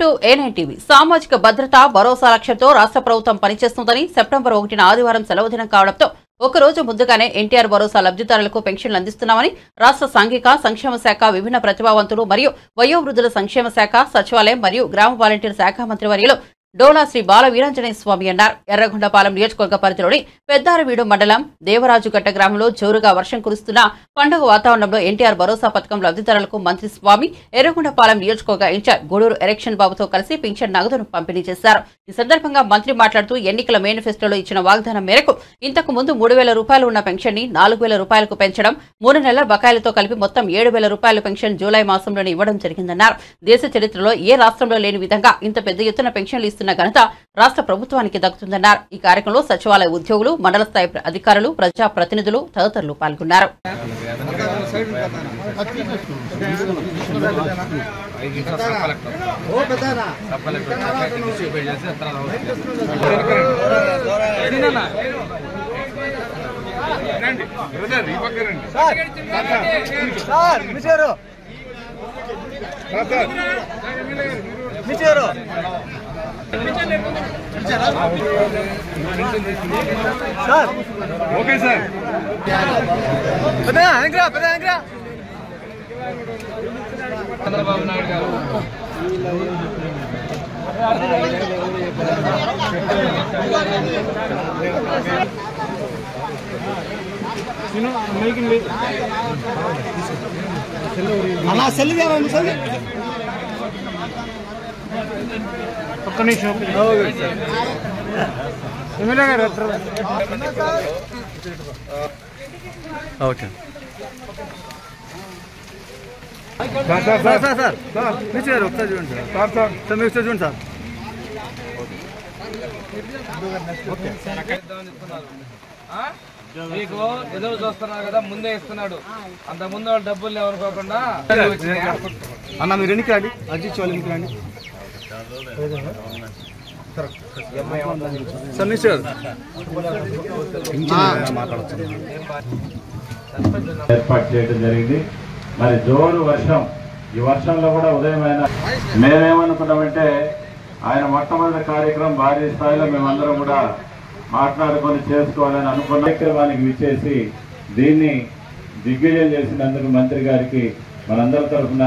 Welcome to A9 TV. సామాజిక భద్రత భరోసా లక్ష్యంతో రాష్ట్ర ప్రభుత్వం పనిచేస్తుందని సెప్టెంబర్ 1న ఆదివారం సెలవు దినం కావడంతో ఒకరోజు ముందుగానే ఎన్టీఆర్ భరోసా లబ్ధిదారులకు పెన్షన్లు అందిస్తున్నామని రాష్ట్ర సాంఘిక సంక్షేమ శాఖ, విభిన్న ప్రతిభావంతులు మరియు వయోవృద్ధుల సంక్షేమ శాఖ, సచివాలయం మరియు గ్రామ వాలంటీర్ శాఖ మంత్రి వర్యులు డోలా శ్రీ బాల వీరాంజనేయ స్వామి అన్నారు. ఎర్రగొండపాలెం నియోజకవర్గ పరిధిలోని పెద్దారవీడు మండలం దేవరాజుగట్ట గ్రామంలో జోరుగా వర్షం కురుస్తున్న పండుగ వాతావరణంలో ఎన్టీఆర్ భరోసా పథకం లబ్ధిదారులకు మంత్రి స్వామి ఎర్రగొండపాలెం నియోజకవర్గ ఇన్ఛార్జ్ గూడూరు ఎలక్షన్ బాబుతో కలిసి పింఛన్ నగదును పంపిణీ చేశారు. ఈ సందర్భంగా మంత్రి మాట్లాడుతూ ఎన్నికల మేనిఫెస్టోలో ఇచ్చిన వాగ్దానం మేరకు ఇంతకు ముందు 3,000 రూపాయలు ఉన్న పెన్షన్ ని 4,000 రూపాయలకు పెంచడం, 3 నెలల బకాయిలతో కలిపి మొత్తం 7,000 రూపాయల పెన్షన్ జూలై మాసంలోనే ఇవ్వడం జరిగిందన్నారు. దేశ చరిత్రలో ఏ రాష్ట్రంలో లేని విధంగా ఇంత పెద్ద ఎత్తున పెన్షన్లు ఇస్తున్న ఘనత రాష్ట్ర ప్రభుత్వానికి దక్కుతుందన్నారు. ఈ కార్యక్రమంలో సచివాలయ ఉద్యోగులు, మండల స్థాయి అధికారులు, ప్రజా ప్రతినిధులు తదితరులు పాల్గొన్నారు. ఓకే సార్, చంద్రబాబు నాయుడు గారు అలా సెల్ సార్ ఒక్క నిమిషం ఎమ్మెల్యే గారు ఓకే సార్ సార్ ఒకసారి చూడండి సార్ సార్ మీరు చూడండి సార్. మీకు ఎదురు చూస్తున్నారు కదా, ముందే ఇస్తున్నాడు. అంత ముందు వాళ్ళు డబ్బులు ఎవరుకోకుండా అన్న మీరు ఎన్నికి రండి, అర్జిత్ వాళ్ళు ఎన్నికి రండి ఏర్పాటు చేయడం జరిగింది. మరి జోరు వర్షం, ఈ వర్షంలో కూడా ఉదయమైన మేమేమనుకున్నామంటే ఆయన మొట్టమొదటి కార్యక్రమం భారీ స్థాయిలో మేమందరం కూడా మాట్లాడుకొని చేసుకోవాలని అనుకున్న కార్యక్రమానికి విచ్చేసి దీన్ని దిగ్విజయం చేసినందుకు మంత్రి గారికి మనందరి తరఫున